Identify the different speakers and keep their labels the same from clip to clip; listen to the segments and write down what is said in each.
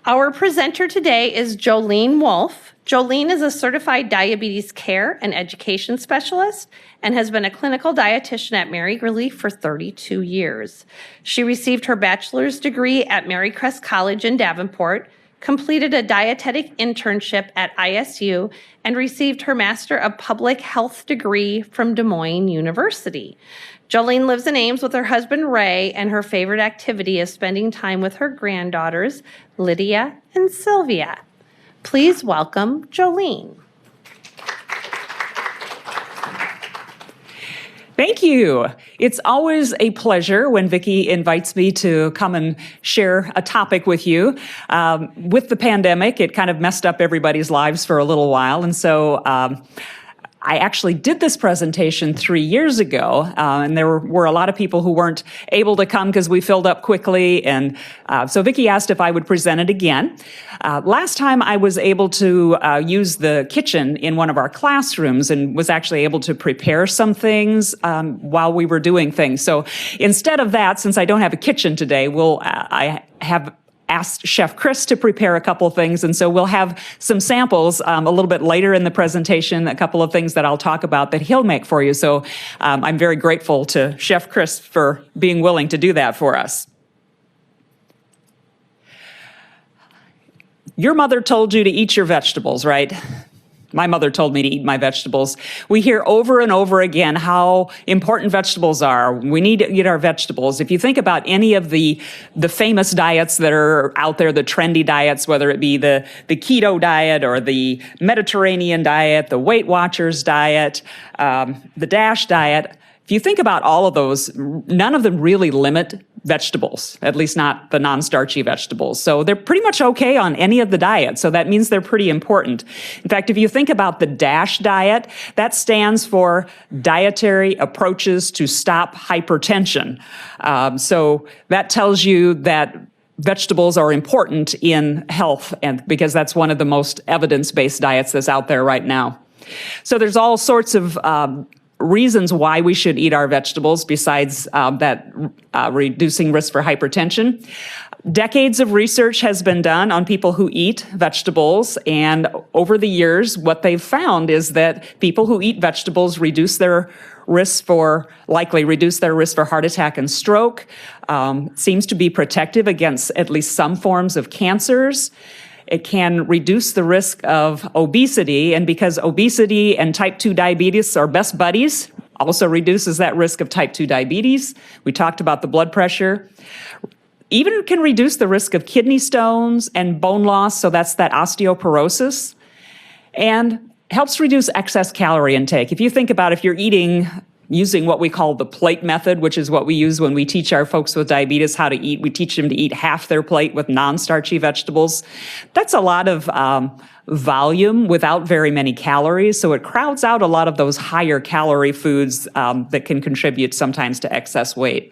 Speaker 1: Our presenter today is Jolene Wolf. Jolene is a certified diabetes care and education specialist and has been a clinical dietitian at Mary Relief for 32 years. She received her bachelor's degree at Marycrest College in Davenport, completed a dietetic internship at ISU, and received her Master of Public Health degree from Des Moines University. Jolene lives in Ames with her husband, Ray, and her favorite activity is spending time with her granddaughters, Lydia and Sylvia. Please welcome Jolene.
Speaker 2: Thank you. It's always a pleasure when Vicki invites me to come and share a topic with you. With the pandemic, it kind of messed up everybody's lives for a little while, and so I actually did this presentation 3 years ago, and there were a lot of people who weren't able to come because we filled up quickly, and so Vicki asked if I would present it again. Last time I was able to use the kitchen in one of our classrooms and was actually able to prepare some things while we were doing things. So instead of that, since I don't have a kitchen today, I have asked Chef Chris to prepare a couple of things, and so we'll have some samples a little bit later in the presentation, a couple of things that I'll talk about that he'll make for you. So I'm very grateful to Chef Chris for being willing to do that for us. Your mother told you to eat your vegetables, right? My mother told me to eat my vegetables. We hear over and over again how important vegetables are. We need to eat our vegetables. If you think about any of the famous diets that are out there, the trendy diets, whether it be the keto diet or the Mediterranean diet, the Weight Watchers diet, the DASH diet, if you think about all of those, none of them really limit vegetables, at least not the non-starchy vegetables. So they're pretty much okay on any of the diets. So that means they're pretty important. In fact, if you think about the DASH diet, that stands for Dietary Approaches to Stop Hypertension. So that tells you that vegetables are important in health, and because that's one of the most evidence-based diets that's out there right now. So there's all sorts of reasons why we should eat our vegetables besides that reducing risk for hypertension. Decades of research has been done on people who eat vegetables, and over the years, what they've found is that people who eat vegetables likely reduce their risk for heart attack and stroke. Seems to be protective against at least some forms of cancers. It can reduce the risk of obesity, and because obesity and type 2 diabetes are best buddies, also reduces that risk of type 2 diabetes. We talked about the blood pressure. Even can reduce the risk of kidney stones and bone loss, so that's that osteoporosis, and helps reduce excess calorie intake. If you think about if you're eating using what we call the plate method, which is what we use when we teach our folks with diabetes how to eat. We teach them to eat half their plate with non-starchy vegetables. That's a lot of volume without very many calories, so it crowds out a lot of those higher calorie foods that can contribute sometimes to excess weight.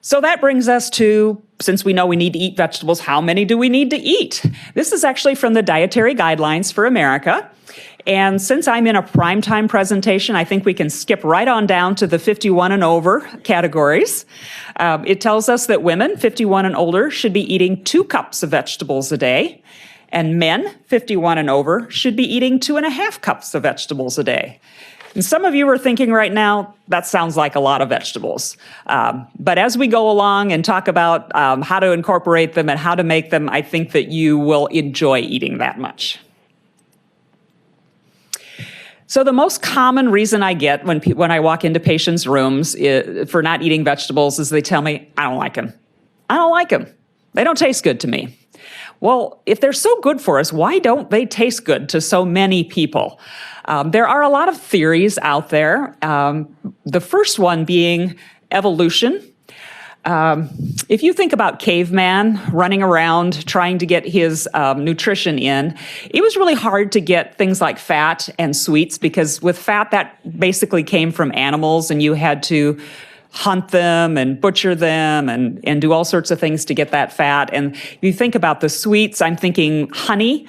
Speaker 2: So that brings us to, since we know we need to eat vegetables, how many do we need to eat? This is actually from the Dietary Guidelines for America. And since I'm in a primetime presentation, I think we can skip right on down to the 51 and over categories. It tells us that women 51 and older should be eating 2 cups of vegetables a day, and men 51 and over should be eating 2.5 cups of vegetables a day. And some of you are thinking right now, that sounds like a lot of vegetables. But as we go along and talk about how to incorporate them and how to make them, I think that you will enjoy eating that much. So the most common reason I get when I walk into patients' rooms for not eating vegetables is they tell me, I don't like them. I don't like them. They don't taste good to me. Well, if they're so good for us, why don't they taste good to so many people? There are a lot of theories out there. The first one being evolution. If you think about caveman running around trying to get his nutrition in, it was really hard to get things like fat and sweets because with fat, that basically came from animals and you had to hunt them and butcher them and do all sorts of things to get that fat. And if you think about the sweets, I'm thinking honey.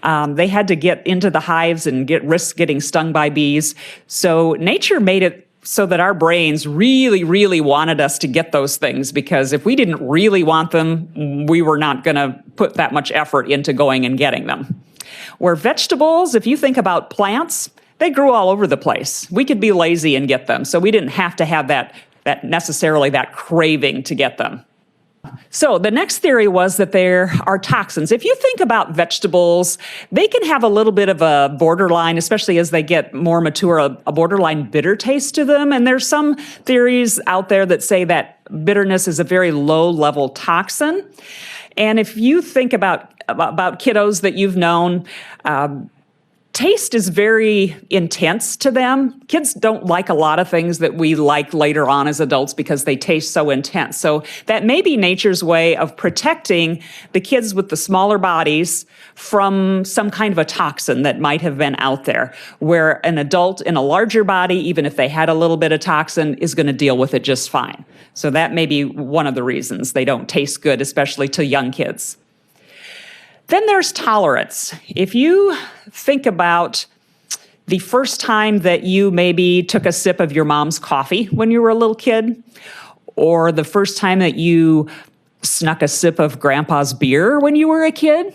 Speaker 2: They had to get into the hives and risk getting stung by bees. So nature made it so that our brains really, really wanted us to get those things, because if we didn't really want them, we were not going to put that much effort into going and getting them. Where vegetables, if you think about plants, they grew all over the place. We could be lazy and get them, so we didn't have to have that necessarily that craving to get them. So the next theory was that there are toxins. If you think about vegetables, they can have a little bit of a borderline, especially as they get more mature, a borderline bitter taste to them. And there's some theories out there that say that bitterness is a very low-level toxin. And if you think about kiddos that you've known, taste is very intense to them. Kids don't like a lot of things that we like later on as adults because they taste so intense. So that may be nature's way of protecting the kids with the smaller bodies from some kind of a toxin that might have been out there, where an adult in a larger body, even if they had a little bit of toxin, is going to deal with it just fine. So that may be one of the reasons they don't taste good, especially to young kids. Then there's tolerance. If you think about the first time that you maybe took a sip of your mom's coffee when you were a little kid, or the first time that you snuck a sip of grandpa's beer when you were a kid,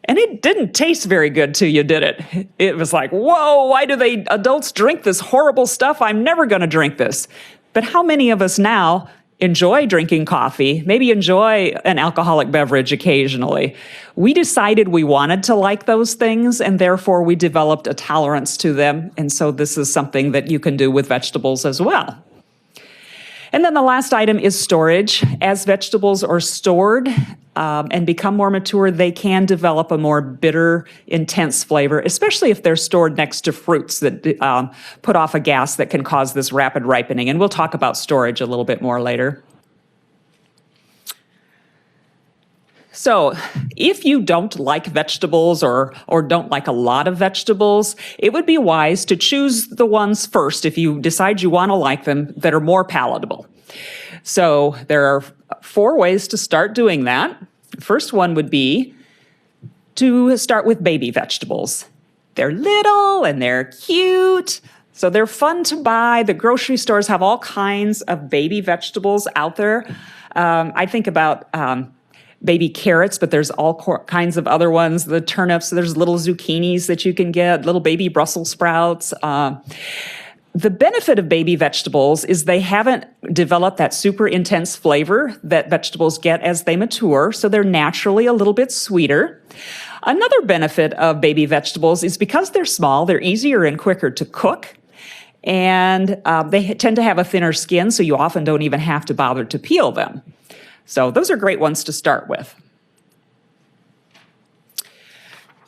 Speaker 2: and it didn't taste very good to you, did it? It was like, whoa, why do adults drink this horrible stuff? I'm never going to drink this. But how many of us now enjoy drinking coffee, maybe enjoy an alcoholic beverage occasionally? We decided we wanted to like those things, and therefore we developed a tolerance to them. And so this is something that you can do with vegetables as well. And then the last item is storage. As vegetables are stored and become more mature, they can develop a more bitter, intense flavor, especially if they're stored next to fruits that put off a gas that can cause this rapid ripening. And we'll talk about storage a little bit more later. So if you don't like vegetables or don't like a lot of vegetables, it would be wise to choose the ones first, if you decide you want to like them, that are more palatable. So there are 4 ways to start doing that. First one would be to start with baby vegetables. They're little and they're cute, so they're fun to buy. The grocery stores have all kinds of baby vegetables out there. I think about baby carrots, but there's all kinds of other ones. The turnips, there's little zucchinis that you can get, little baby Brussels sprouts. The benefit of baby vegetables is they haven't developed that super intense flavor that vegetables get as they mature, so they're naturally a little bit sweeter. Another benefit of baby vegetables is because they're small, they're easier and quicker to cook, and they tend to have a thinner skin, so you often don't even have to bother to peel them. So those are great ones to start with.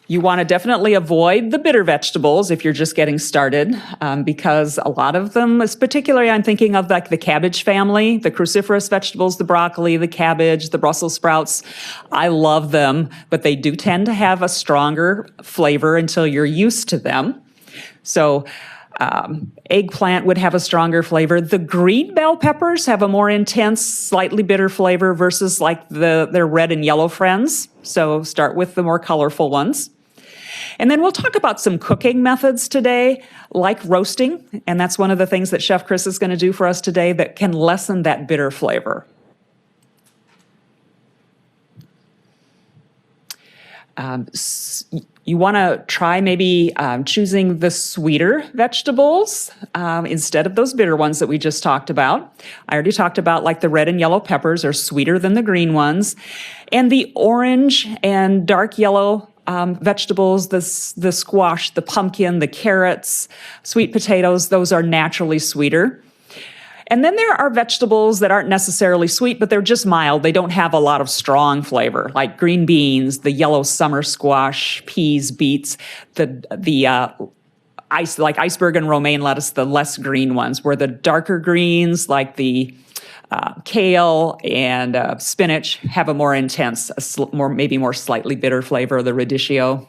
Speaker 2: You want to definitely avoid the bitter vegetables if you're just getting started, because a lot of them, particularly I'm thinking of like the cabbage family, the cruciferous vegetables, the broccoli, the cabbage, the Brussels sprouts. I love them, but they do tend to have a stronger flavor until you're used to them. So eggplant would have a stronger flavor. The green bell peppers have a more intense, slightly bitter flavor versus like their red and yellow friends. So start with the more colorful ones. And then we'll talk about some cooking methods today, like roasting. And that's one of the things that Chef Chris is going to do for us today that can lessen that bitter flavor. You want to try maybe choosing the sweeter vegetables instead of those bitter ones that we just talked about. I already talked about like the red and yellow peppers are sweeter than the green ones. And the orange and dark yellow vegetables, the squash, the pumpkin, the carrots, sweet potatoes, those are naturally sweeter. And then there are vegetables that aren't necessarily sweet, but they're just mild. They don't have a lot of strong flavor, like green beans, the yellow summer squash, peas, beets, like iceberg and romaine lettuce, the less green ones, where the darker greens, like the kale and spinach, have a more intense, maybe more slightly bitter flavor, the radicchio.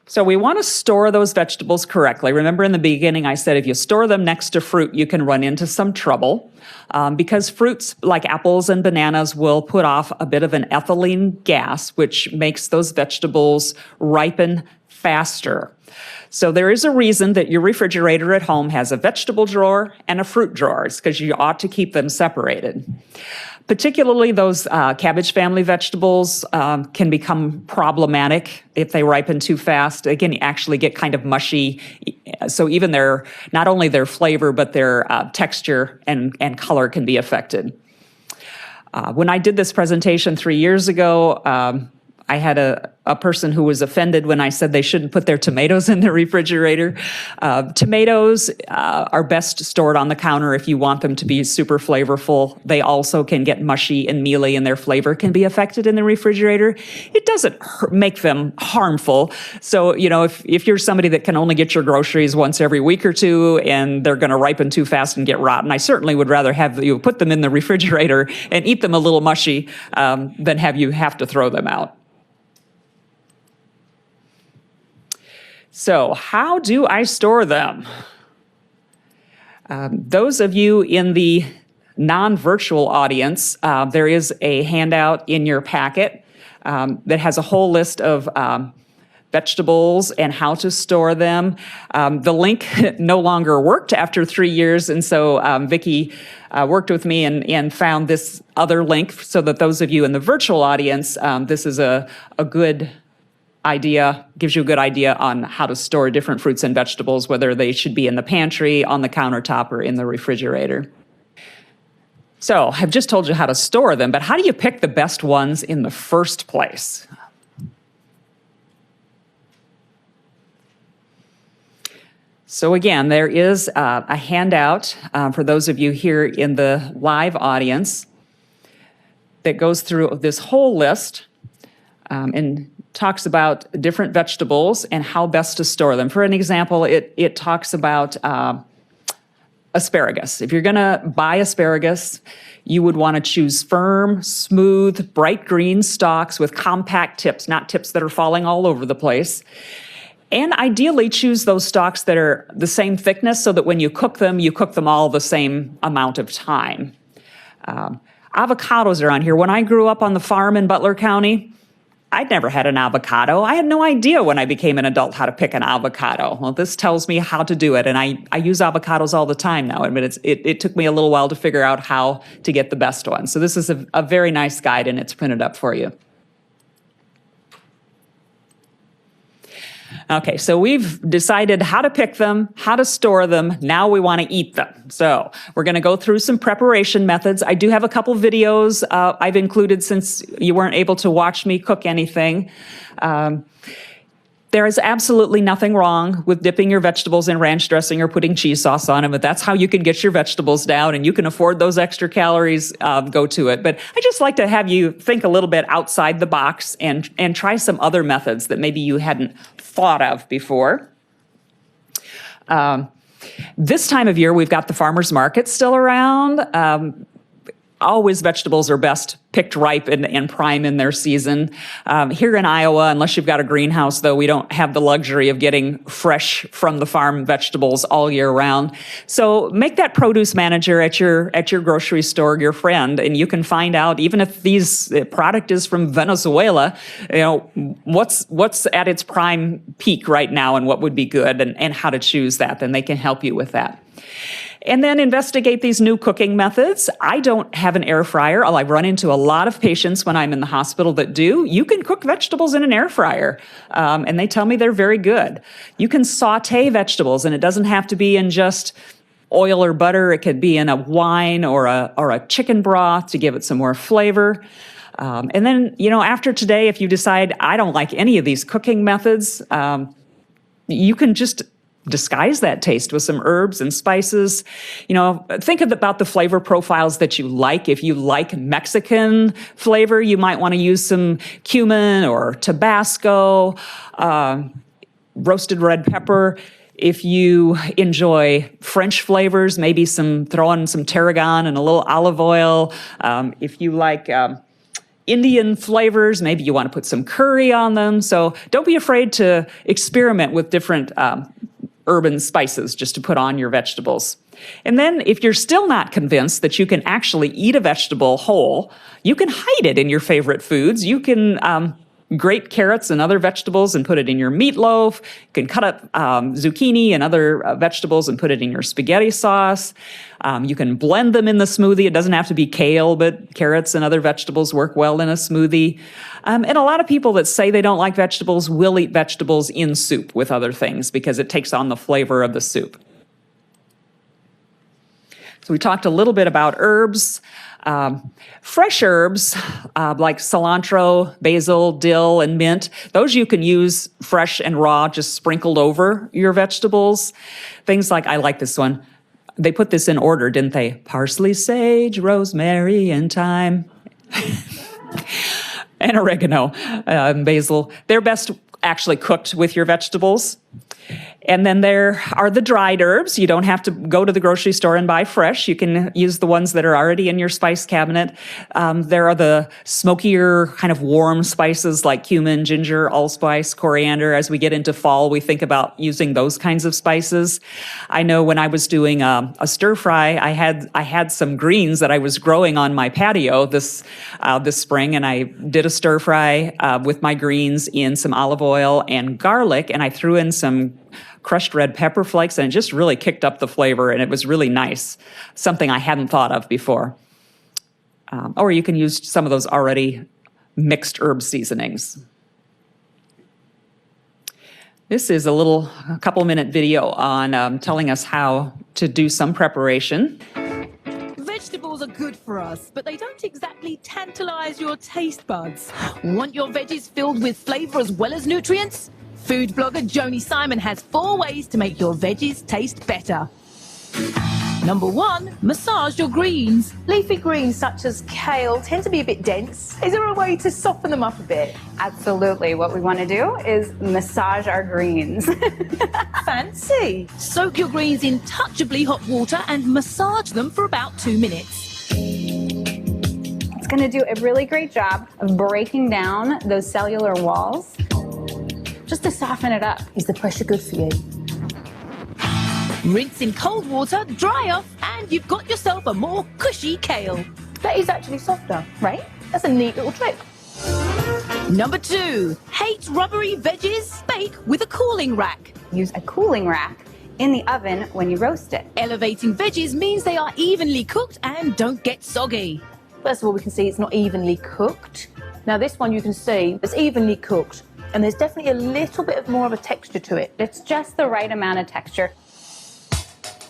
Speaker 2: So we want to store those vegetables correctly. Remember in the beginning I said if you store them next to fruit, you can run into some trouble because fruits like apples and bananas will put off a bit of an ethylene gas, which makes those vegetables ripen faster. So there is a reason that your refrigerator at home has a vegetable drawer and a fruit drawer. It's because you ought to keep them separated. Particularly those cabbage family vegetables can become problematic if they ripen too fast. They can actually get kind of mushy. So even not only their flavor, but their texture and color can be affected. When I did this presentation 3 years ago, I had a person who was offended when I said they shouldn't put their tomatoes in the refrigerator. Tomatoes are best stored on the counter if you want them to be super flavorful. They also can get mushy and mealy, and their flavor can be affected in the refrigerator. It doesn't make them harmful. So, if you're somebody that can only get your groceries once every week or two and they're going to ripen too fast and get rotten, I certainly would rather have you put them in the refrigerator and eat them a little mushy than have to throw them out. So how do I store them? Those of you in the non-virtual audience, there is a handout in your packet that has a whole list of vegetables and how to store them. The link no longer worked after 3 years, and so Vicki worked with me and found this other link so that those of you in the virtual audience, this is a good idea, gives you a good idea on how to store different fruits and vegetables, whether they should be in the pantry, on the countertop, or in the refrigerator. So I've just told you how to store them, but how do you pick the best ones in the first place? So again, there is a handout for those of you here in the live audience that goes through this whole list and talks about different vegetables and how best to store them. For an example, it talks about asparagus. If you're going to buy asparagus, you would want to choose firm, smooth, bright green stalks with compact tips, not tips that are falling all over the place. And ideally choose those stalks that are the same thickness so that when you cook them all the same amount of time. Avocados are on here. When I grew up on the farm in Butler County, I'd never had an avocado. I had no idea when I became an adult how to pick an avocado. Well, this tells me how to do it, and I use avocados all the time now. I mean, it took me a little while to figure out how to get the best one. So this is a very nice guide, and it's printed up for you. Okay, so we've decided how to pick them, how to store them. Now we want to eat them. So we're going to go through some preparation methods. I do have a couple videos I've included since you weren't able to watch me cook anything. There is absolutely nothing wrong with dipping your vegetables in ranch dressing or putting cheese sauce on them. But that's how you can get your vegetables down and you can afford those extra calories, go to it. But I just like to have you think a little bit outside the box and try some other methods that maybe you hadn't thought of before. This time of year, we've got the farmers market still around. Always vegetables are best picked ripe and prime in their season. Here in Iowa, unless you've got a greenhouse, though, we don't have the luxury of getting fresh from the farm vegetables all year round. So make that produce manager at your grocery store your friend, and you can find out, even if the product is from Venezuela, what's at its prime peak right now and what would be good and how to choose that. Then they can help you with that. And then investigate these new cooking methods. I don't have an air fryer. I run into a lot of patients when I'm in the hospital that do. You can cook vegetables in an air fryer, and they tell me they're very good. You can saute vegetables, and it doesn't have to be in just oil or butter. It could be in a wine or a chicken broth to give it some more flavor. And then, after today, if you decide I don't like any of these cooking methods, you can just disguise that taste with some herbs and spices. Think about the flavor profiles that you like. If you like Mexican flavor, you might want to use some cumin or Tabasco, roasted red pepper. If you enjoy French flavors, maybe throw in some tarragon and a little olive oil. If you like Indian flavors, maybe you want to put some curry on them. So don't be afraid to experiment with different urban spices just to put on your vegetables. And then if you're still not convinced that you can actually eat a vegetable whole, you can hide it in your favorite foods. You can grate carrots and other vegetables and put it in your meatloaf. You can cut up zucchini and other vegetables and put it in your spaghetti sauce. You can blend them in the smoothie. It doesn't have to be kale, but carrots and other vegetables work well in a smoothie. And a lot of people that say they don't like vegetables will eat vegetables in soup with other things because it takes on the flavor of the soup. So we talked a little bit about herbs. Fresh herbs like cilantro, basil, dill, and mint, those you can use fresh and raw, just sprinkled over your vegetables. Things like, I like this one. They put this in order, didn't they? Parsley, sage, rosemary, and thyme. And oregano, basil. They're best actually cooked with your vegetables. And then there are the dried herbs. You don't have to go to the grocery store and buy fresh. You can use the ones that are already in your spice cabinet. There are the smokier, kind of warm spices like cumin, ginger, allspice, coriander. As we get into fall, we think about using those kinds of spices. I know when I was doing a stir fry, I had some greens that I was growing on my patio this spring, and I did a stir fry with my greens in some olive oil and garlic, and I threw in some crushed red pepper flakes, and it just really kicked up the flavor, and it was really nice. Something I hadn't thought of before. Or you can use some of those already mixed herb seasonings. This is a couple-minute video on telling us how to do some preparation.
Speaker 3: Vegetables are good for us, but they don't exactly tantalize your taste buds. Want your veggies filled with flavor as well as nutrients? Food blogger Joni Simon has 4 ways to make your veggies taste better. Number 1, massage your greens.
Speaker 4: Leafy greens such as kale tend to be a bit dense. Is there a way to soften them up a bit?
Speaker 5: Absolutely. What we want to do is massage our greens.
Speaker 4: Fancy.
Speaker 3: Soak your greens in touchably hot water and massage them for about 2 minutes.
Speaker 5: It's going to do a really great job of breaking down those cellular walls, just to soften it up.
Speaker 4: Is the pressure good for you?
Speaker 3: Rinse in cold water, dry off, and you've got yourself a more cushy kale.
Speaker 4: That is actually softer, right? That's a neat little trick.
Speaker 3: Number 2, hate rubbery veggies? Bake with a cooling rack.
Speaker 5: Use a cooling rack in the oven when you roast it.
Speaker 3: Elevating veggies means they are evenly cooked and don't get soggy.
Speaker 4: First of all, we can see it's not evenly cooked. Now this one you can see it's evenly cooked, and there's definitely a little bit more of a texture to it.
Speaker 5: It's just the right amount of texture.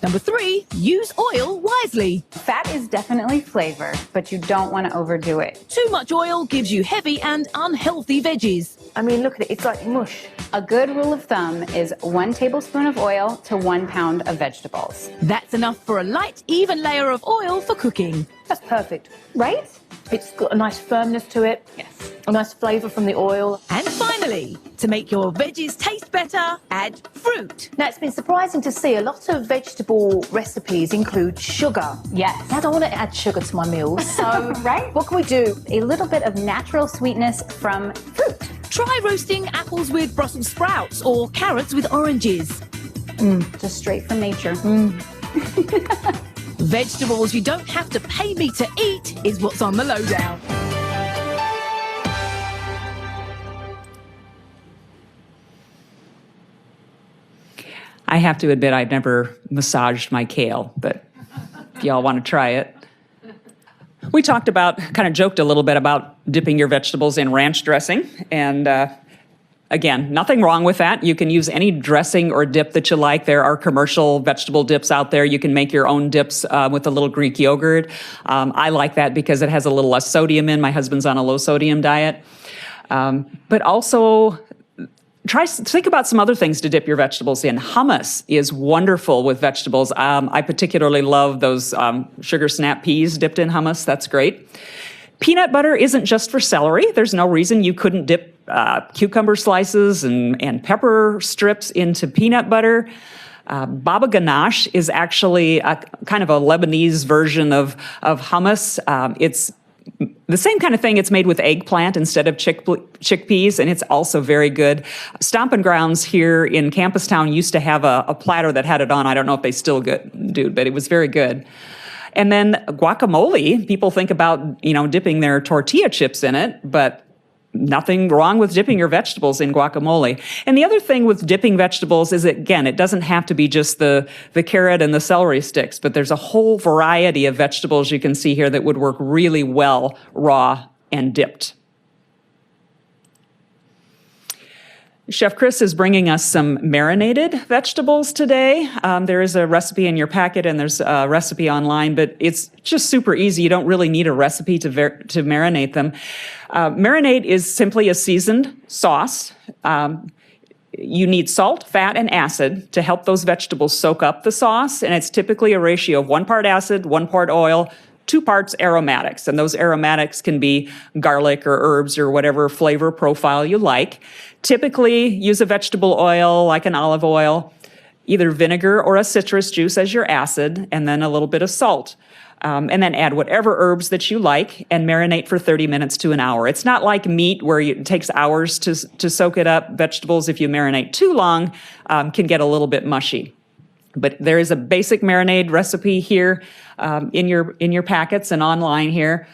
Speaker 3: Number 3, use oil wisely.
Speaker 5: Fat is definitely flavor, but you don't want to overdo it.
Speaker 3: Too much oil gives you heavy and unhealthy veggies.
Speaker 4: I mean, look at it, it's like mush.
Speaker 5: A good rule of thumb is 1 tablespoon of oil to 1 pound of vegetables.
Speaker 3: That's enough for a light, even layer of oil for cooking.
Speaker 4: That's perfect, right? It's got a nice firmness to it.
Speaker 5: Yes.
Speaker 4: A nice flavour from the oil.
Speaker 3: And finally, to make your veggies taste better, add fruit.
Speaker 4: Now, it's been surprising to see a lot of vegetable recipes include sugar.
Speaker 5: Yes.
Speaker 4: Now, I don't want to add sugar to my meals, so
Speaker 5: Right?
Speaker 4: what can we do?
Speaker 5: A little bit of natural sweetness from fruit.
Speaker 3: Try roasting apples with Brussels sprouts or carrots with oranges.
Speaker 5: Just straight from nature.
Speaker 3: Vegetables you don't have to pay me to eat is what's on the lowdown.
Speaker 2: I have to admit I've never massaged my kale, but if y'all want to try it. We talked about, kind of joked a little bit about dipping your vegetables in ranch dressing, and again, nothing wrong with that. You can use any dressing or dip that you like. There are commercial vegetable dips out there. You can make your own dips with a little Greek yogurt. I like that because it has a little less sodium in. My husband's on a low sodium diet. But also, think about some other things to dip your vegetables in. Hummus is wonderful with vegetables. I particularly love those sugar snap peas dipped in hummus. That's great. Peanut butter isn't just for celery. There's no reason you couldn't dip cucumber slices and pepper strips into peanut butter. Baba ganoush is actually a kind of a Lebanese version of hummus. It's the same kind of thing. It's made with eggplant instead of chickpeas, and it's also very good. Stompin' Grounds here in Campus Town used to have a platter that had it on. I don't know if they still do, but it was very good. And then guacamole, people think about, dipping their tortilla chips in it, but nothing wrong with dipping your vegetables in guacamole. And the other thing with dipping vegetables is, again, it doesn't have to be just the carrot and the celery sticks, but there's a whole variety of vegetables you can see here that would work really well raw and dipped. Chef Chris is bringing us some marinated vegetables today. There is a recipe in your packet and there's a recipe online, but it's just super easy. You don't really need a recipe to marinate them. Marinade is simply a seasoned sauce. You need salt, fat, and acid to help those vegetables soak up the sauce, and it's typically a ratio of 1 part acid, 1 part oil, 2 parts aromatics, and those aromatics can be garlic or herbs or whatever flavor profile you like. Typically, use a vegetable oil like an olive oil, either vinegar or a citrus juice as your acid, and then a little bit of salt. And then add whatever herbs that you like and marinate for 30 minutes to an hour. It's not like meat where it takes hours to soak it up. Vegetables, if you marinate too long, can get a little bit mushy. But there is a basic marinade recipe here in your packets and online here.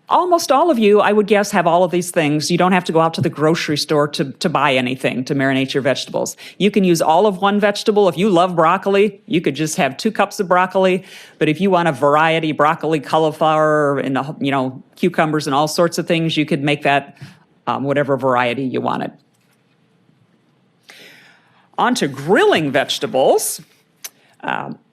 Speaker 2: Almost all of you, I would guess, have all of these things. You don't have to go out to the grocery store to buy anything to marinate your vegetables. You can use all of one vegetable. If you love broccoli, you could just have 2 cups of broccoli. But if you want a variety, broccoli, cauliflower, and cucumbers and all sorts of things, you could make that whatever variety you wanted. On to grilling vegetables.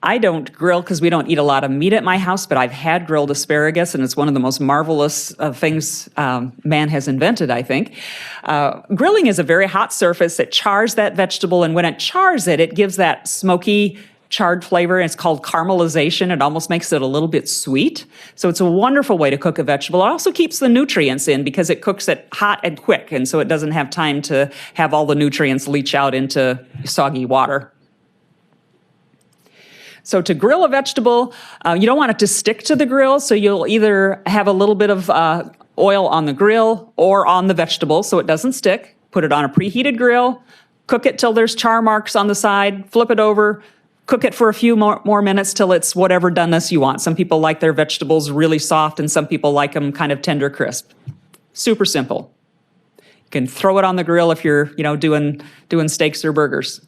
Speaker 2: I don't grill because we don't eat a lot of meat at my house, but I've had grilled asparagus, and it's one of the most marvelous things man has invented, I think. Grilling is a very hot surface. It chars that vegetable, and when it chars it, it gives that smoky, charred flavor. It's called caramelization. It almost makes it a little bit sweet. So it's a wonderful way to cook a vegetable. It also keeps the nutrients in because it cooks it hot and quick, and so it doesn't have time to have all the nutrients leach out into soggy water. So to grill a vegetable, you don't want it to stick to the grill, so you'll either have a little bit of oil on the grill or on the vegetable so it doesn't stick. Put it on a preheated grill, cook it till there's char marks on the side, flip it over, cook it for a few more minutes till it's whatever doneness you want. Some people like their vegetables really soft, and some people like them kind of tender crisp. Super simple. You can throw it on the grill if you're doing steaks or burgers.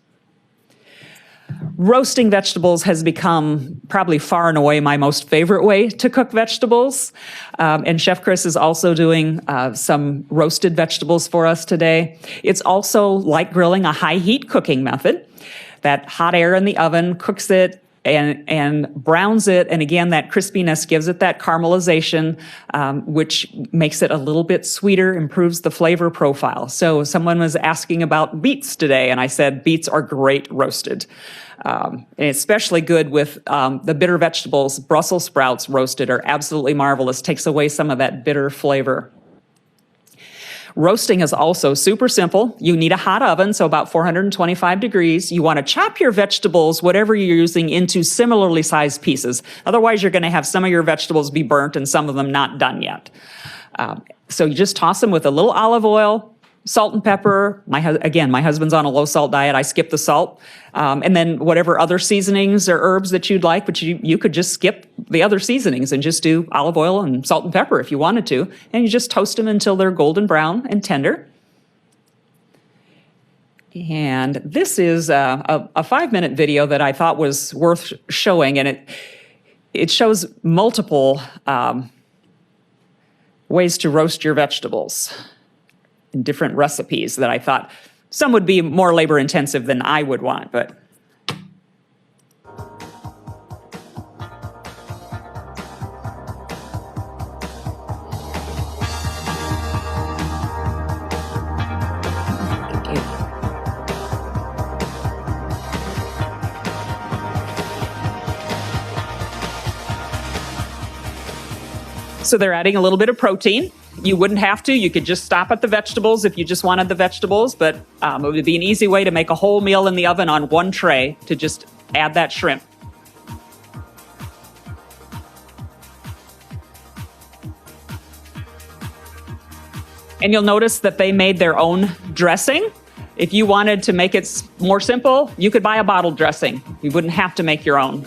Speaker 2: Roasting vegetables has become probably far and away my most favorite way to cook vegetables. And Chef Chris is also doing some roasted vegetables for us today. It's also like grilling, a high heat cooking method. That hot air in the oven cooks it and browns it. And again, that crispiness gives it that caramelization, which makes it a little bit sweeter, improves the flavor profile. So someone was asking about beets today, and I said beets are great roasted. And especially good with the bitter vegetables. Brussels sprouts roasted are absolutely marvelous. Takes away some of that bitter flavor. Roasting is also super simple. You need a hot oven, so about 425 degrees. You want to chop your vegetables, whatever you're using, into similarly sized pieces. Otherwise, you're going to have some of your vegetables be burnt and some of them not done yet. So you just toss them with a little olive oil, salt and pepper. My husband's on a low salt diet. I skip the salt. And then whatever other seasonings or herbs that you'd like, but you could just skip the other seasonings and just do olive oil and salt and pepper if you wanted to. And you just toast them until they're golden brown and tender. And this is a 5-minute video that I thought was worth showing. And it shows multiple ways to roast your vegetables in different recipes that I thought some would be more labor intensive than I would want, but so they're adding a little bit of protein. You wouldn't have to. You could just stop at the vegetables if you just wanted the vegetables, but it would be an easy way to make a whole meal in the oven on one tray to just add that shrimp. And you'll notice that they made their own dressing. If you wanted to make it more simple, you could buy a bottled dressing. You wouldn't have to make your own.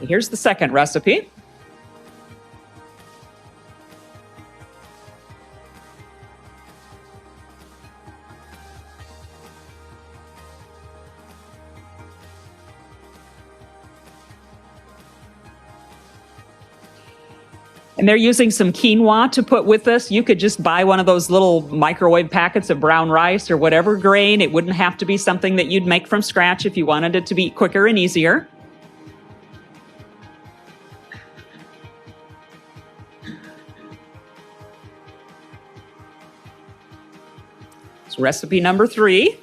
Speaker 2: Here's the second recipe. And they're using some quinoa to put with this. You could just buy one of those little microwave packets of brown rice or whatever grain. It wouldn't have to be something that you'd make from scratch if you wanted it to be quicker and easier. So recipe number 3.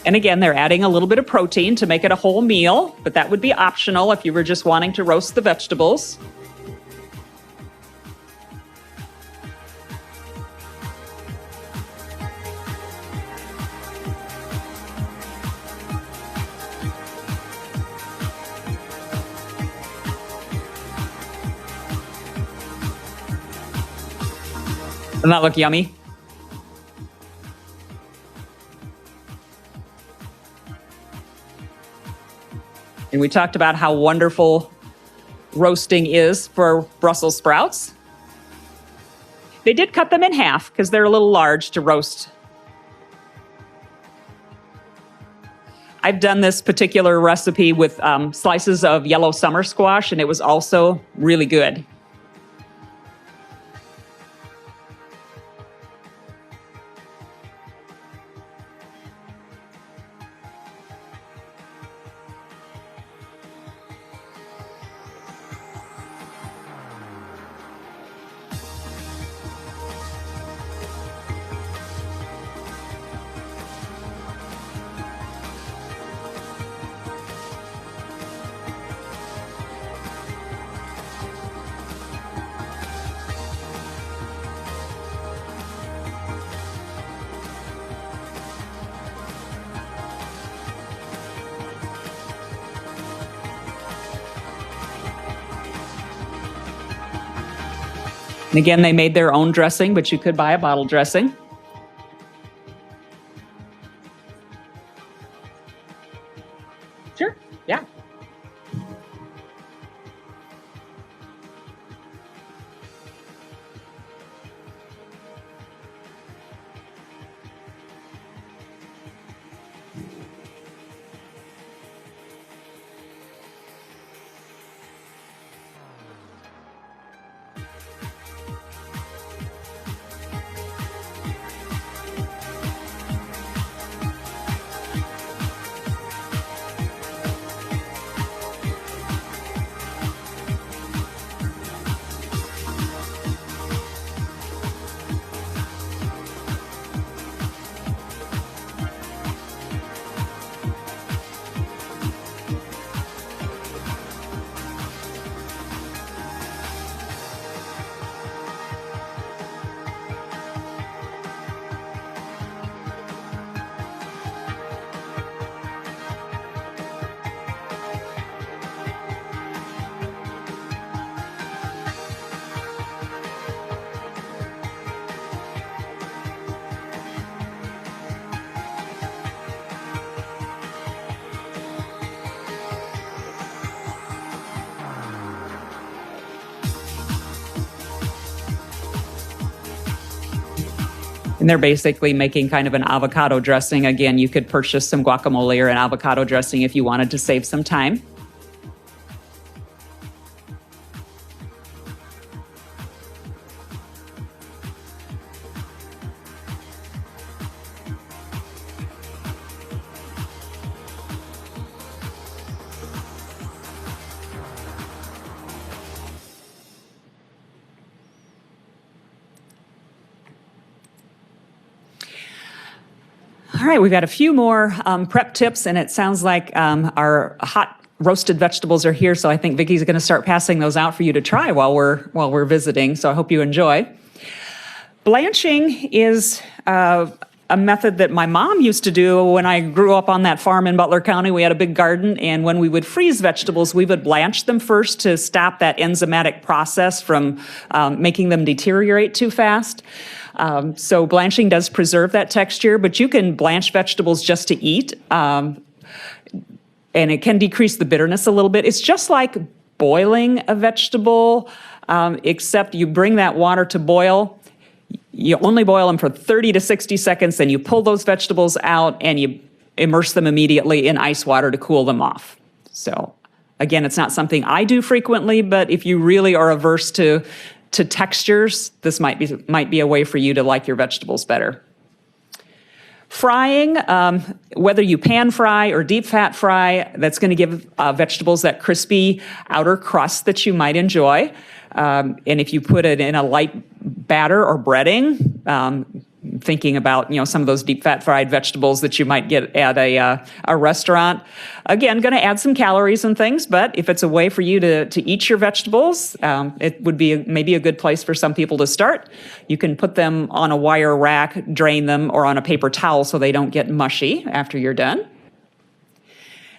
Speaker 2: And again, they're adding a little bit of protein to make it a whole meal, but that would be optional if you were just wanting to roast the vegetables. Doesn't that look yummy? And we talked about how wonderful roasting is for Brussels sprouts. They did cut them in half because they're a little large to roast. I've done this particular recipe with slices of yellow summer squash, and it was also really good. And again, they made their own dressing, but you could buy a bottle dressing. Sure, yeah. And they're basically making kind of an avocado dressing. Again, you could purchase some guacamole or an avocado dressing if you wanted to save some time. All right, we've got a few more prep tips, and it sounds like our hot roasted vegetables are here, so I think Vicky's going to start passing those out for you to try while we're visiting, so I hope you enjoy. Blanching is a a method that my mom used to do when I grew up on that farm in Butler County. We had a big garden, and when we would freeze vegetables, we would blanch them first to stop that enzymatic process from making them deteriorate too fast. So blanching does preserve that texture, but you can blanch vegetables just to eat, and it can decrease the bitterness a little bit. It's just like boiling a vegetable, except you bring that water to boil. You only boil them for 30 to 60 seconds, then you pull those vegetables out and you immerse them immediately in ice water to cool them off. So again, it's not something I do frequently, but if you really are averse to textures, this might be a way for you to like your vegetables better. Frying, whether you pan fry or deep fat fry, that's going to give vegetables that crispy outer crust that you might enjoy. And if you put it in a light batter or breading, thinking about some of those deep fat fried vegetables that you might get at a restaurant, again, going to add some calories and things. But if it's a way for you to eat your vegetables, it would be maybe a good place for some people to start. You can put them on a wire rack, drain them, or on a paper towel so they don't get mushy after you're done.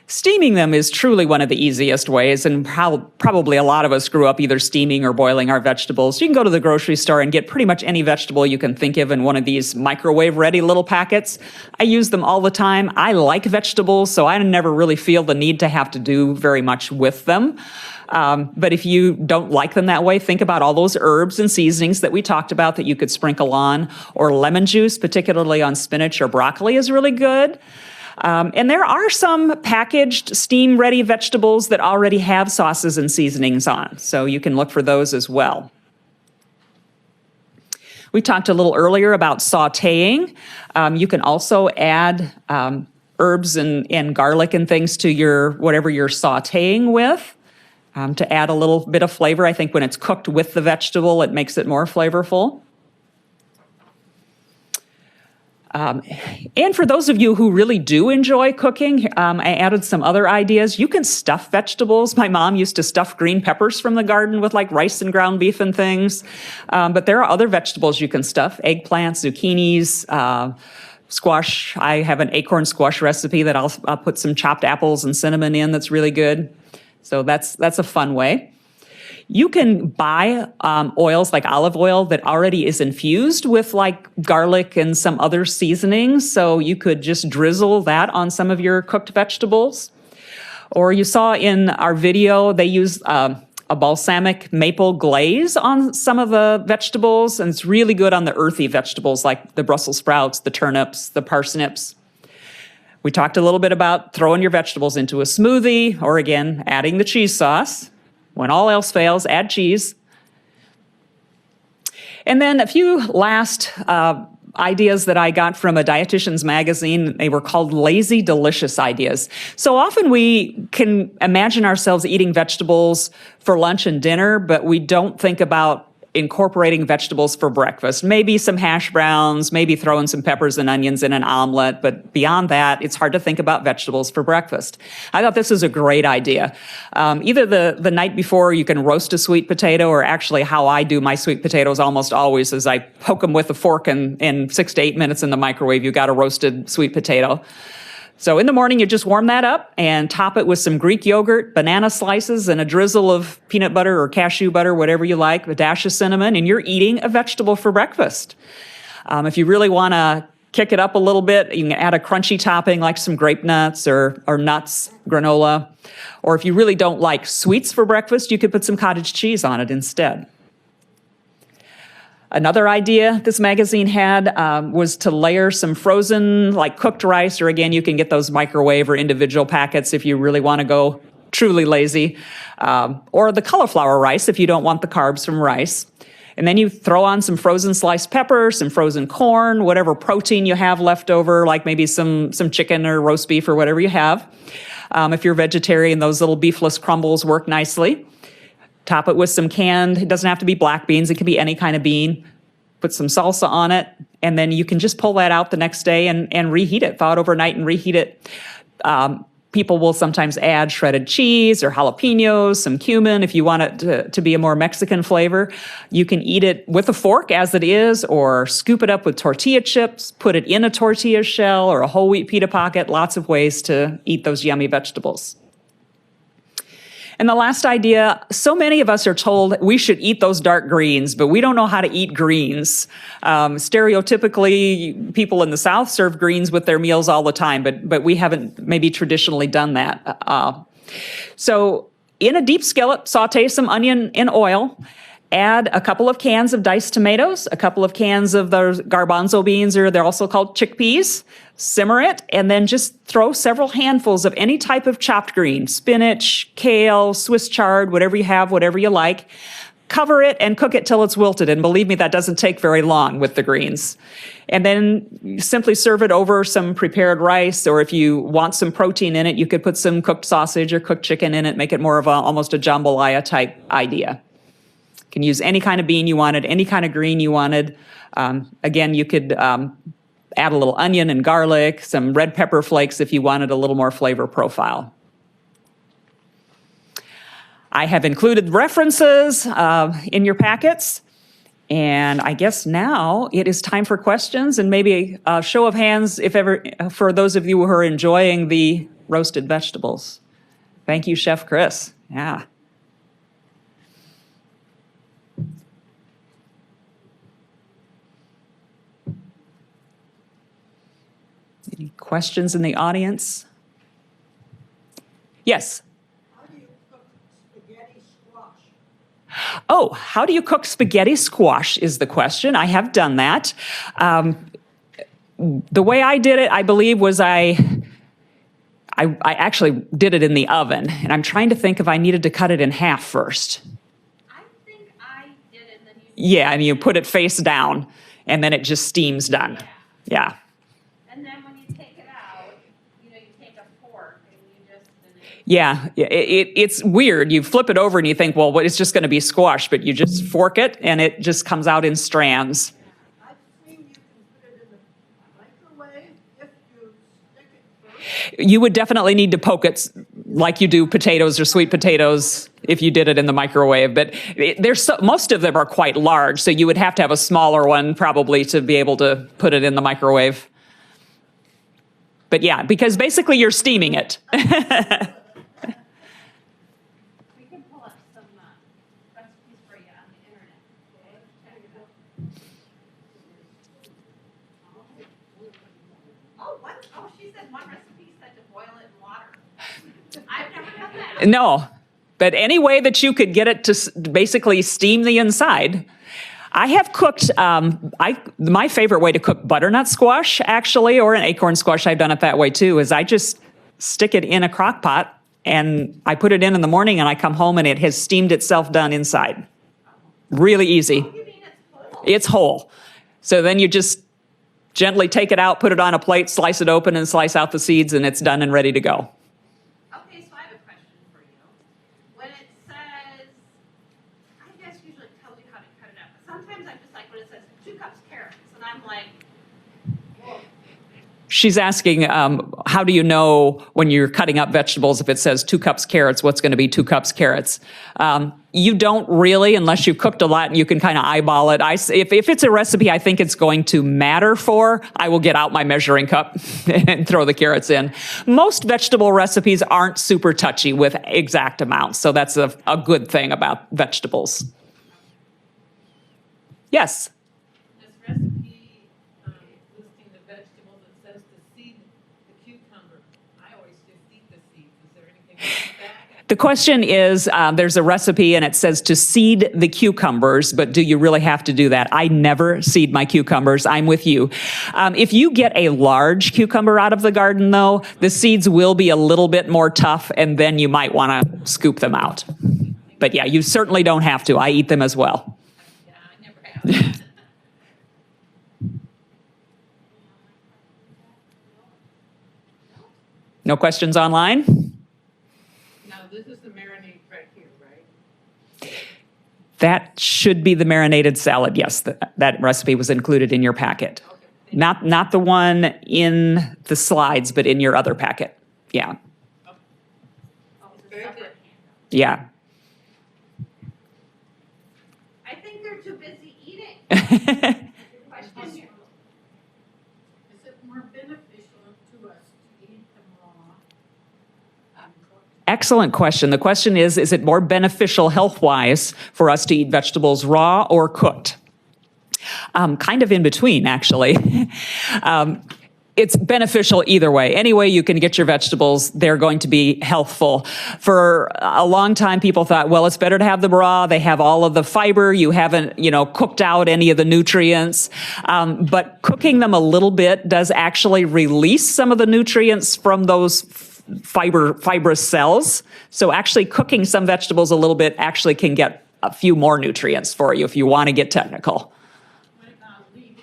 Speaker 2: Steaming them is truly one of the easiest ways, and probably a lot of us grew up either steaming or boiling our vegetables. You can go to the grocery store and get pretty much any vegetable you can think of in one of these microwave-ready little packets. I use them all the time. I like vegetables, so I never really feel the need to have to do very much with them. But if you don't like them that way, think about all those herbs and seasonings that we talked about that you could sprinkle on, or lemon juice, particularly on spinach or broccoli, is really good. And there are some packaged steam-ready vegetables that already have sauces and seasonings on, so you can look for those as well. We talked a little earlier about sautéing. You can also add herbs and garlic and things to whatever you're sautéing with to add a little bit of flavor. I think when it's cooked with the vegetable, it makes it more flavorful. And for those of you who really do enjoy cooking, I added some other ideas. You can stuff vegetables. My mom used to stuff green peppers from the garden with like rice and ground beef and things. But there are other vegetables you can stuff: eggplants, zucchinis, squash. I have an acorn squash recipe that I'll put some chopped apples and cinnamon in that's really good. So that's a fun way. You can buy oils like olive oil that already is infused with like garlic and some other seasonings. So you could just drizzle that on some of your cooked vegetables. Or you saw in our video, they use a balsamic maple glaze on some of the vegetables. And it's really good on the earthy vegetables like the Brussels sprouts, the turnips, the parsnips. We talked a little bit about throwing your vegetables into a smoothie, or again, adding the cheese sauce. When all else fails, add cheese. And then a few last ideas that I got from a dietitian's magazine. They were called lazy, delicious ideas. So often we can imagine ourselves eating vegetables for lunch and dinner, but we don't think about incorporating vegetables for breakfast. Maybe some hash browns, maybe throwing some peppers and onions in an omelet, but beyond that, it's hard to think about vegetables for breakfast. I thought this was a great idea. Either the night before you can roast a sweet potato, or actually how I do my sweet potatoes almost always is I poke them with a fork, and in 6 to 8 minutes in the microwave, you got a roasted sweet potato. So in the morning, you just warm that up and top it with some Greek yogurt, banana slices, and a drizzle of peanut butter or cashew butter, whatever you like, a dash of cinnamon, and you're eating a vegetable for breakfast. If you really want to kick it up a little bit, you can add a crunchy topping like some grape nuts or nuts, granola. Or if you really don't like sweets for breakfast, you could put some cottage cheese on it instead. Another idea this magazine had was to layer some frozen, like cooked rice, or again, you can get those microwave or individual packets if you really want to go truly lazy, or the cauliflower rice if you don't want the carbs from rice. And then you throw on some frozen sliced pepper, some frozen corn, whatever protein you have left over, like maybe some chicken or roast beef or whatever you have. If you're vegetarian, those little beefless crumbles work nicely. Top it with some canned, it doesn't have to be black beans, it can be any kind of bean. Put some salsa on it, and then you can just pull that out the next day and reheat it. Thaw it overnight and reheat it. People will sometimes add shredded cheese or jalapenos, some cumin if you want it to be a more Mexican flavor. You can eat it with a fork as it is, or scoop it up with tortilla chips, put it in a tortilla shell or a whole wheat pita pocket. Lots of ways to eat those yummy vegetables. And the last idea, so many of us are told we should eat those dark greens, but we don't know how to eat greens. Stereotypically, people in the South serve greens with their meals all the time, but we haven't maybe traditionally done that. So in a deep skillet, saute some onion in oil. Add a couple of cans of diced tomatoes, a couple of cans of those garbanzo beans, or they're also called chickpeas. Simmer it, and then just throw several handfuls of any type of chopped green, spinach, kale, Swiss chard, whatever you have, whatever you like. Cover it and cook it till it's wilted, and believe me, that doesn't take very long with the greens. And then simply serve it over some prepared rice, or if you want some protein in it, you could put some cooked sausage or cooked chicken in it, make it more of almost a jambalaya type idea. You can use any kind of bean you wanted, any kind of green you wanted. Again, you could add a little onion and garlic, some red pepper flakes if you wanted a little more flavor profile. I have included references in your packets. And I guess now it is time for questions, and maybe a show of hands if ever for those of you who are enjoying the roasted vegetables. Thank you, Chef Chris. Yeah. Any questions in the audience? Yes.
Speaker 6: How do you cook spaghetti squash?
Speaker 2: Oh, how do you cook spaghetti squash is the question. I have done that. The way I did it, I believe, was I actually did it in the oven, and I'm trying to think if I needed to cut it in half first.
Speaker 1: I think I did it, and then
Speaker 2: Yeah, and you put it face down, and then it just steams done. Yeah.
Speaker 1: And then when you take it out, you take a fork and you just.
Speaker 2: Yeah, it's weird. You flip it over and you think, well, it's just going to be squash, but you just fork it and it just comes out in strands.
Speaker 6: I've seen you can put it in the microwave if you stick it first.
Speaker 2: You would definitely need to poke it like you do potatoes or sweet potatoes if you did it in the microwave. But most of them are quite large, so you would have to have a smaller one probably to be able to put it in the microwave. But yeah, because basically you're steaming it.
Speaker 1: We can pull up some recipes for you on the internet. Oh, what? Oh, she said one recipe said to boil it in water. I've never done that.
Speaker 2: No, but any way that you could get it to basically steam the inside. I have cooked, my favorite way to cook butternut squash, actually, or an acorn squash, I've done it that way too, is I just stick it in a crock pot and I put it in the morning and I come home and it has steamed itself done inside. Really easy.
Speaker 1: You mean it's full?
Speaker 2: It's whole. So then you just gently take it out, put it on a plate, slice it open and slice out the seeds, and it's done and ready to go.
Speaker 1: Okay, so I have a question for you. When it says, I guess usually it tells you how to cut it up, but sometimes I'm just like when it says 2 cups carrots, and I'm like, whoa.
Speaker 2: She's asking, how do you know when you're cutting up vegetables, if it says 2 cups carrots, what's going to be 2 cups carrots? You don't really, unless you've cooked a lot and you can kind of eyeball it. If it's a recipe I think it's going to matter for, I will get out my measuring cup and throw the carrots in. Most vegetable recipes aren't super touchy with exact amounts, so that's a good thing about vegetables. Yes?
Speaker 7: This recipe listing the vegetables, it says to seed the cucumber. I always just eat the seeds. Is there anything wrong with that?
Speaker 2: The question is, there's a recipe and it says to seed the cucumbers, but do you really have to do that? I never seed my cucumbers. I'm with you. If you get a large cucumber out of the garden, though, the seeds will be a little bit more tough, and then you might want to scoop them out. But yeah, you certainly don't have to. I eat them as well.
Speaker 7: Yeah, I never have.
Speaker 2: No questions online?
Speaker 7: Now, this is the marinade right here, right?
Speaker 2: That should be the marinated salad. Yes, that recipe was included in your packet.
Speaker 7: Okay.
Speaker 2: Not the one in the slides, but in your other packet. Yeah.
Speaker 7: Very good.
Speaker 2: Yeah.
Speaker 1: I think they're too busy eating. Question here.
Speaker 6: Is it more beneficial to us to eat them raw?
Speaker 2: Excellent question. The question is it more beneficial health-wise for us to eat vegetables raw or cooked? Kind of in between, actually. It's beneficial either way. Any way you can get your vegetables, they're going to be healthful. For a long time, people thought, well, it's better to have them raw. They have all of the fiber. You haven't, cooked out any of the nutrients. But cooking them a little bit does actually release some of the nutrients from those fibrous cells. So actually cooking some vegetables a little bit actually can get a few more nutrients for you if you want to get technical.
Speaker 6: What about leaving the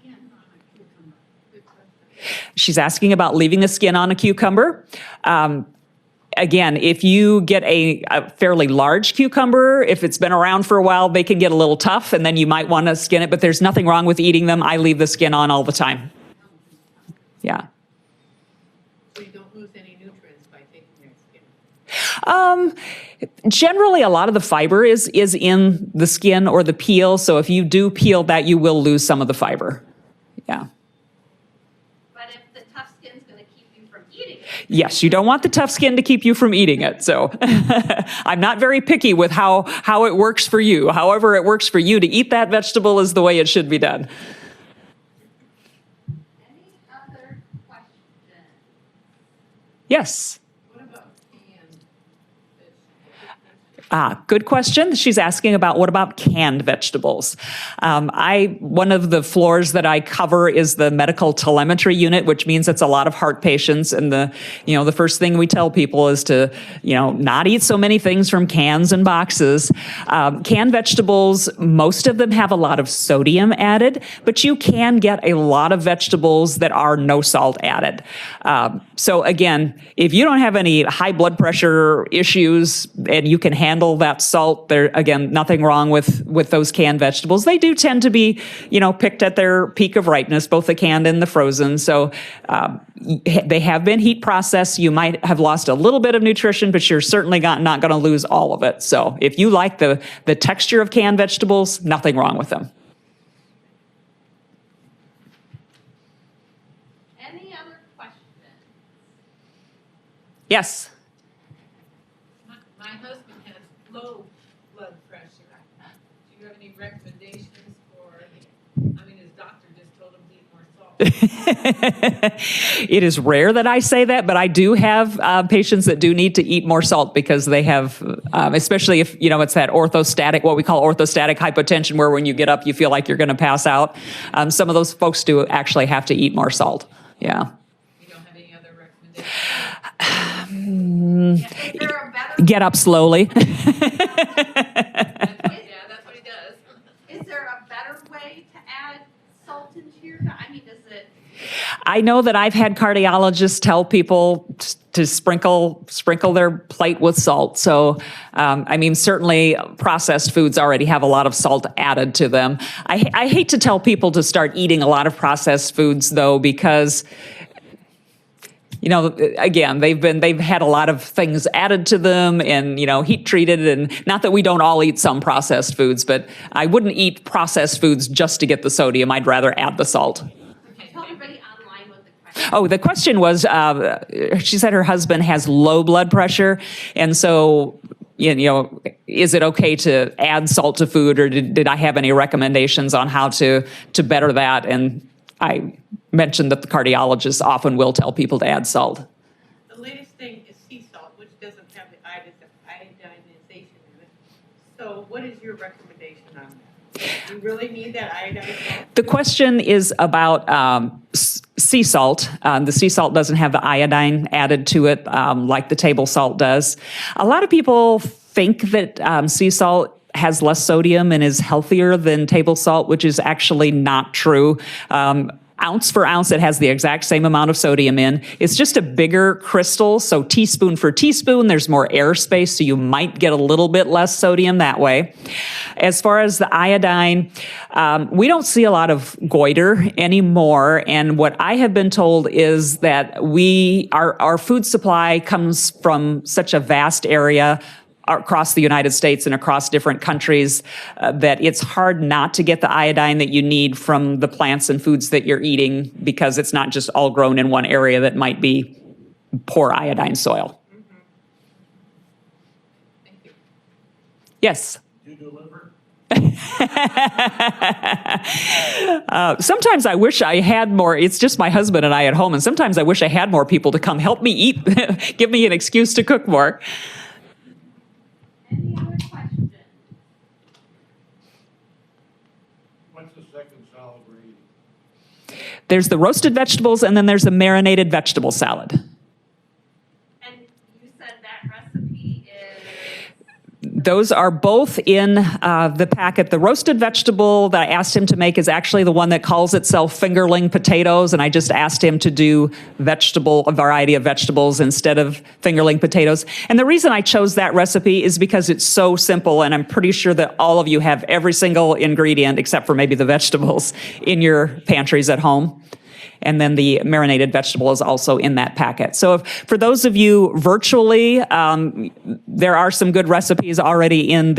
Speaker 6: skin on a cucumber?
Speaker 2: She's asking about leaving the skin on a cucumber. Again, if you get a fairly large cucumber, if it's been around for a while, they can get a little tough, and then you might want to skin it, but there's nothing wrong with eating them. I leave the skin on all the time. Yeah.
Speaker 7: So you don't lose any nutrients by taking their skin.
Speaker 2: Generally, a lot of the fiber is in the skin or the peel, so if you do peel that, you will lose some of the fiber. Yeah.
Speaker 1: But if the tough skin's going to keep you from eating it.
Speaker 2: Yes, you don't want the tough skin to keep you from eating it. So I'm not very picky with how it works for you. However it works for you to eat that vegetable is the way it should be done.
Speaker 1: Any other questions?
Speaker 2: Yes.
Speaker 7: What about canned vegetables?
Speaker 2: Good question. She's asking about what about canned vegetables? One of the floors that I cover is the medical telemetry unit, which means it's a lot of heart patients. And the first thing we tell people is to, not eat so many things from cans and boxes. Canned vegetables, most of them have a lot of sodium added, but you can get a lot of vegetables that are no salt added. So again, if you don't have any high blood pressure issues and you can handle that salt, there again, nothing wrong with those canned vegetables. They do tend to be, picked at their peak of ripeness, both the canned and the frozen. So they have been heat processed. You might have lost a little bit of nutrition, but you're certainly not going to lose all of it. So if you like the texture of canned vegetables, nothing wrong with them.
Speaker 1: Any other questions?
Speaker 2: Yes.
Speaker 7: My husband has low blood pressure. Do you have any recommendations for, his doctor just told him to eat more salt.
Speaker 2: It is rare that I say that, but I do have patients that do need to eat more salt because they have, especially if, it's that what we call orthostatic hypotension, where when you get up, you feel like you're going to pass out. Some of those folks do actually have to eat more salt. Yeah.
Speaker 7: You don't have any other recommendations?
Speaker 1: Is there a better?
Speaker 2: Get up slowly.
Speaker 7: That's what he does.
Speaker 1: Is there a better way to add salt into your diet? Does it?
Speaker 2: I know that I've had cardiologists tell people to sprinkle their plate with salt. So, certainly processed foods already have a lot of salt added to them. I hate to tell people to start eating a lot of processed foods, though, because again, they've had a lot of things added to them and, heat treated, and not that we don't all eat some processed foods, but I wouldn't eat processed foods just to get the sodium. I'd rather add the salt.
Speaker 1: Okay, tell everybody online what the question.
Speaker 2: Oh, the question was, she said her husband has low blood pressure, and so, is it okay to add salt to food, or did I have any recommendations on how to better that? And I mentioned that the cardiologists often will tell people to add salt.
Speaker 7: The latest thing is sea salt, which doesn't have the iodinization in it. So what is your recommendation on that? Do you really need that iodized salt?
Speaker 2: The question is about sea salt. The sea salt doesn't have the iodine added to it like the table salt does. A lot of people think that sea salt has less sodium and is healthier than table salt, which is actually not true. ounce for ounce, it has the exact same amount of sodium in. It's just a bigger crystal, so teaspoon for teaspoon, there's more airspace, so you might get a little bit less sodium that way. As far as the iodine, we don't see a lot of goiter anymore, and what I have been told is that our food supply comes from such a vast area across the United States and across different countries that it's hard not to get the iodine that you need from the plants and foods that you're eating, because it's not just all grown in one area that might be poor iodine soil.
Speaker 7: Thank you.
Speaker 2: Yes?
Speaker 8: You deliver?
Speaker 2: Sometimes I wish I had more. It's just my husband and I at home, and sometimes I wish I had more people to come help me eat, give me an excuse to cook more.
Speaker 1: Any other questions?
Speaker 8: What's the second salad we're eating?
Speaker 2: There's the roasted vegetables, and then there's the marinated vegetable salad.
Speaker 1: And you said that recipe is?
Speaker 2: Those are both in the packet. The roasted vegetable that I asked him to make is actually the one that calls itself fingerling potatoes, and I just asked him to do a variety of vegetables instead of fingerling potatoes. And the reason I chose that recipe is because it's so simple, and I'm pretty sure that all of you have every single ingredient, except for maybe the vegetables, in your pantries at home. And then the marinated vegetable is also in that packet. So for those of you virtually, there are some good recipes already in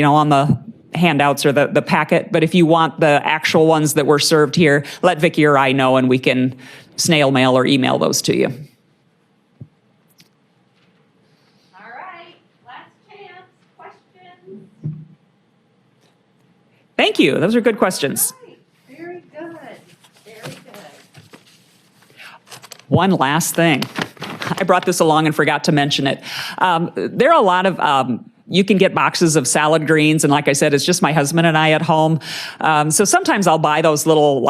Speaker 2: on the handouts or the packet. But if you want the actual ones that were served here, let Vicki or I know, and we can snail mail or email those to you.
Speaker 1: All right, last chance, questions?
Speaker 2: Thank you. Those are good questions.
Speaker 1: All right, very good, very good.
Speaker 2: One last thing. I brought this along and forgot to mention it. There are a lot of, you can get boxes of salad greens, and like I said, it's just my husband and I at home. So sometimes I'll buy those little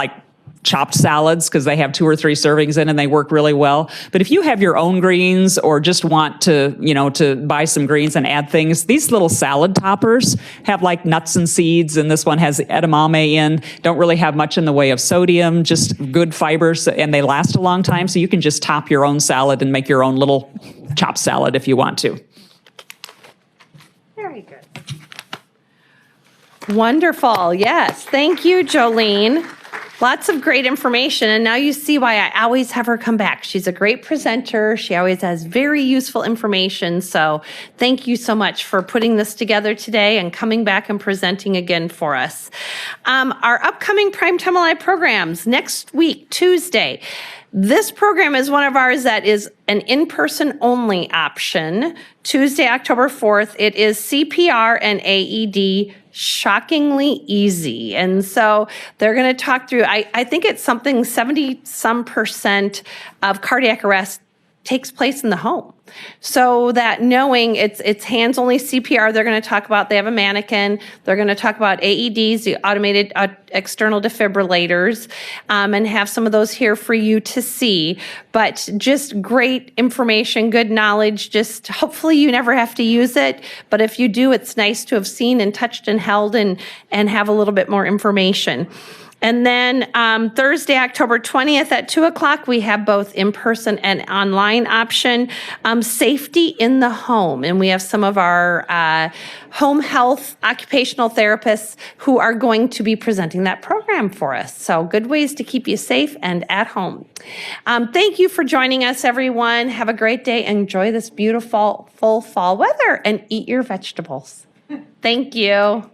Speaker 2: chopped salads because they have 2 or 3 servings in and they work really well. But if you have your own greens or just want to, to buy some greens and add things, these little salad toppers have nuts and seeds, and this one has edamame in. Don't really have much in the way of sodium, just good fibers, and they last a long time. So you can just top your own salad and make your own little chopped salad if you want to.
Speaker 1: Very good. Wonderful. Yes. Thank you, Jolene. Lots of great information, and now you see why I always have her come back. She's a great presenter. She always has very useful information, so thank you so much for putting this together today and coming back and presenting again for us. Our upcoming Primetime Alive programs next week, Tuesday. This program is one of ours that is an in-person only option. Tuesday, October 4th, it is CPR and AED, shockingly easy. And so they're going to talk through, I think it's something 70% of cardiac arrest takes place in the home. So that knowing it's hands-only CPR, they're going to talk about, they have a mannequin, they're going to talk about AEDs, the automated external defibrillators, and have some of those here for you to see. But just great information, good knowledge, just hopefully you never have to use it. But if you do, it's nice to have seen and touched and held and have a little bit more information. And then Thursday, October 20th at 2 o'clock, we have both in-person and online option, safety in the home. And we have some of our home health occupational therapists who are going to be presenting that program for us. So good ways to keep you safe and at home. Thank you for joining us, everyone. Have a great day. Enjoy this beautiful full fall weather and eat your vegetables. Thank you.